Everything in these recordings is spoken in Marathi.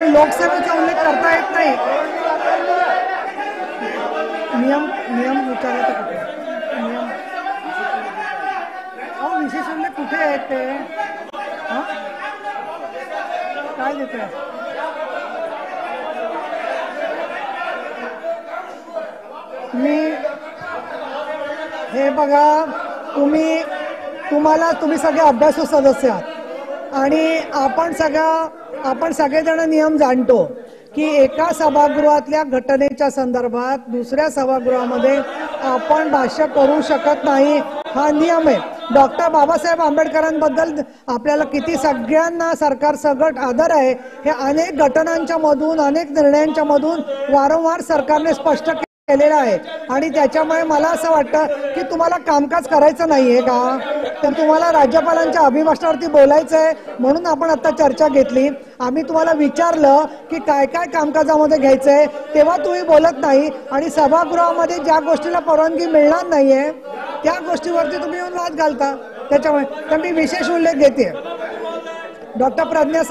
लोकसभेचा उल्लेख करता येत नाही। नियम विचारायचा कुठे नियम विशेष उल्लेख कुठे आहेत ते काय देते मी हे बघा तुम्ही सगळे अभ्यासू सदस्य आहात आणि आपण सगळेजण नियम जाणतो की एका सभागृहातल्या घटनेच्या संदर्भात दुसऱ्या सभागृहामध्ये आपण भाष्य करू शकत नाही, हा नियम आहे। डॉक्टर बाबासाहेब आंबेडकरांबद्दल आपल्याला किती सगळ्यांना सरकार सगट आदर आहे, हे अनेक घटनांच्या मधून अनेक निर्णयांच्या मधून वारंवार सरकारने स्पष्ट केलेलं आहे। आणि त्याच्यामुळे मला असं वाटतं की तुम्हाला कामकाज करायचं नाहीये का, तर तुम्हाला राज्यपालांच्या अभिभाषणावरती बोलायचं आहे म्हणून आपण आता चर्चा घेतली। आम्ही तुम्हाला विचारलं की काय काय कामकाजामध्ये घ्यायचंय, तेव्हा तुम्ही बोलत नाही आणि सभागृहामध्ये ज्या गोष्टीला परवानगी मिळणार नाहीये त्या गोष्टीवरती तुम्ही येऊन वाद घालता। त्याच्यामुळे तर मी विशेष उल्लेख घेते डॉक्टर प्रज्ञा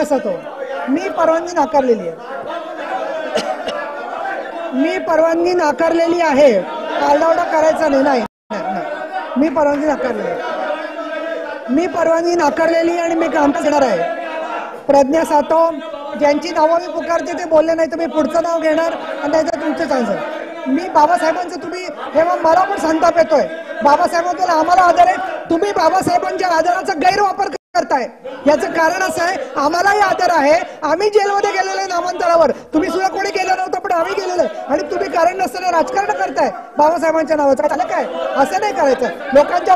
सातव, मी परवानगी नाकारलेली आहे, आरडाओरडा करायचा नाही, मी परवानगी नाकारलेली आणि मी काम करणार आहे। प्रज्ञा सातव ज्यांची नावं मी पुकारते ते बोलले नाही तर मी पुढचं नाव घेणार आणि त्याचं तुमचं चान्स आहे। मी बाबासाहेबांचं तुम्ही हे मला पण संताप येतोय, बाबासाहेबांबद्दल आम्हाला आदर आहे, तुम्ही बाबासाहेबांच्या आदराचा गैरवापर करताय। याचं कारण असं आहे आम्हालाही आदर आहे, आम्ही जेलमध्ये गेलेले नामांतरावर, तुम्ही सुद्धा कोणी गेलं नव्हतं पण आम्ही गेलेलो आणि तुम्ही कारण नसताना राजकारण करताय बाबासाहेबांच्या नावाचं, झालं काय? असं नाही करायचं, लोकांच्या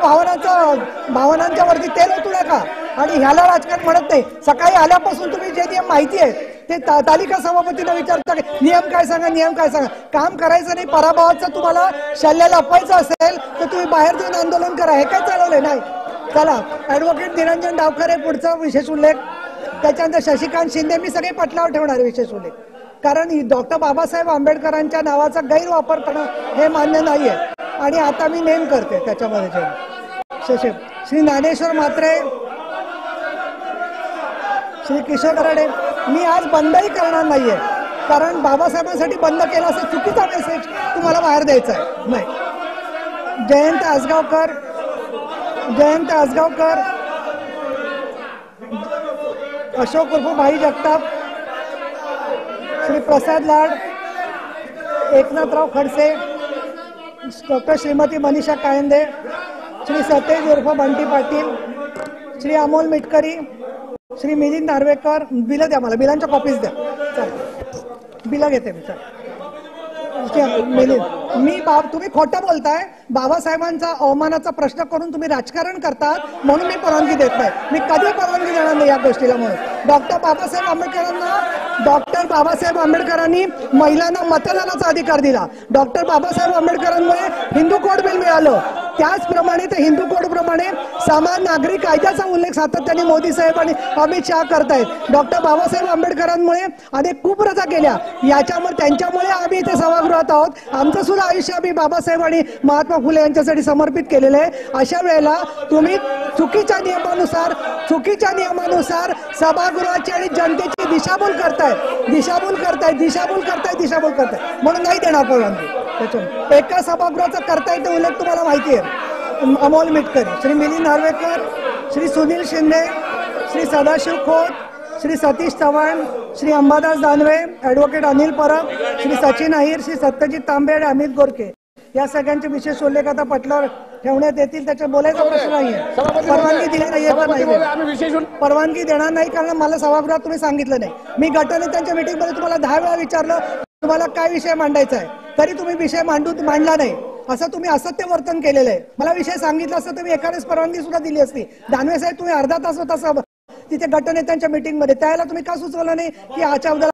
भावनांच्या वरती तेल ओतू नका आणि ह्याला राजकारण म्हणत नाही। सकाळी आल्यापासून तुम्ही जे नियम माहिती आहे ते तालिका सभापतीला विचारता नियम काय सांगा, काम करायचं नाही, पराभवाचा तुम्हाला शल्य लपवायचं असेल तर तुम्ही बाहेर जाऊन आंदोलन करा, हे काय चालवलंय नाही। चला, ऍडव्होकेट निरंजन डावखरे पुढचा विशेष उल्लेख, त्याच्यानंतर शशिकांत शिंदे, मी सगळे पटलावर ठेवणारे विशेष उल्लेख, कारण डॉक्टर बाबासाहेब आंबेडकरांच्या नावाचा गैरवापर करणं हे मान्य नाहीये आणि आता मी नेम करते त्याच्यामध्ये श्री ज्ञानेश्वर म्हात्रे, श्री किशोर कराडे, मी आज बंदही करणार नाहीये कारण बाबासाहेबांसाठी बंद केला असं चुकीचा मेसेज तुम्हाला बाहेर द्यायचा आहे नाही। जयंत आसगावकर, अशोक उर्फ भाई जगताप, श्री प्रसाद लाड, एकनाथराव खडसे, डॉक्टर श्रीमती मनीषा कायंदे, श्री सतेज उर्फ बंटी पाटील, श्री अमोल मिटकरी, श्री मिलिंद नार्वेकर, बिलं द्या मला, बिलांच्या कॉपीज द्या, चल बिलं घेते मी, चल तुम्ही खोटं बोलताय, बाबासाहेबांचा अवमानाचा प्रश्न करून तुम्ही राजकारण करतात म्हणून मी परवानगी देत नाही, मी कधी परवानगी देणार नाही या गोष्टीला। म्हणून डॉक्टर बाबासाहेब आंबेडकरांनी महिलांना मतदानाचा अधिकार दिला, डॉक्टर बाबासाहेब आंबेडकरांमुळे हिंदू कोड बिल मिळालं, त्याचप्रमाणे ते हिंदू कोड प्रमाणे समान नागरी कायद्याचा उल्लेख सातत्याने मोदी साहेब आणि अमित शहा करतायत। डॉक्टर बाबासाहेब आंबेडकरांमुळे अनेक कुप्रथा केल्या, याच्यामुळे त्यांच्यामुळे आम्ही इथे सभागृहात आहोत, आमचं सुद्धा आयुष्य आम्ही बाबासाहेब आणि महात्मा फुले यांच्यासाठी समर्पित केलेलं आहे। अशा वेळेला तुम्ही चुकीच्या नियमानुसार सभागृहाची आणि जनतेची दिशाभूल करताय म्हणून नाही देणार परवानगी। त्याच्यामुळे एका सभागृहाचा करता येते उल्लेख तुम्हाला माहिती आहे, अमोल मिटकरी, श्री मिलिंद नार्वेकर, श्री सुनील शिंदे, श्री सदाशिव खोत, श्री सतीश चव्हाण, श्री अंबादास दानवे, ऍडव्होकेट अनिल परब, श्री सचिन अहिर, श्री सत्यजित तांबे आणि अमित गोरके, या सगळ्यांचे विशेष उल्लेख आता पटलावर ठेवण्यात येतील, त्याच्या बोलायचा प्रश्न नाहीये। परवानगी दिली नाहीये, परवानगी देणार नाही कारण मला सभागृहात तुम्ही सांगितलं नाही। मी गटनेत्यांच्या मीटिंगमध्ये तुम्हाला 10 वेळा विचारलं तुम्हाला काय विषय मांडायचा आहे, तरी तुम्ही विषय मांडला नाही, असं तुम्ही असत्य वर्तन केलेलं आहे। मला विषय सांगितलं असतं तर मी एखाद्याच परवानगी सुद्धा दिली असती। दानवे साहेब तुम्ही अर्धा तास होता तिथे गटनेत्यांच्या मीटिंगमध्ये, त्याला तुम्ही का सुचवलं नाही की आजच्या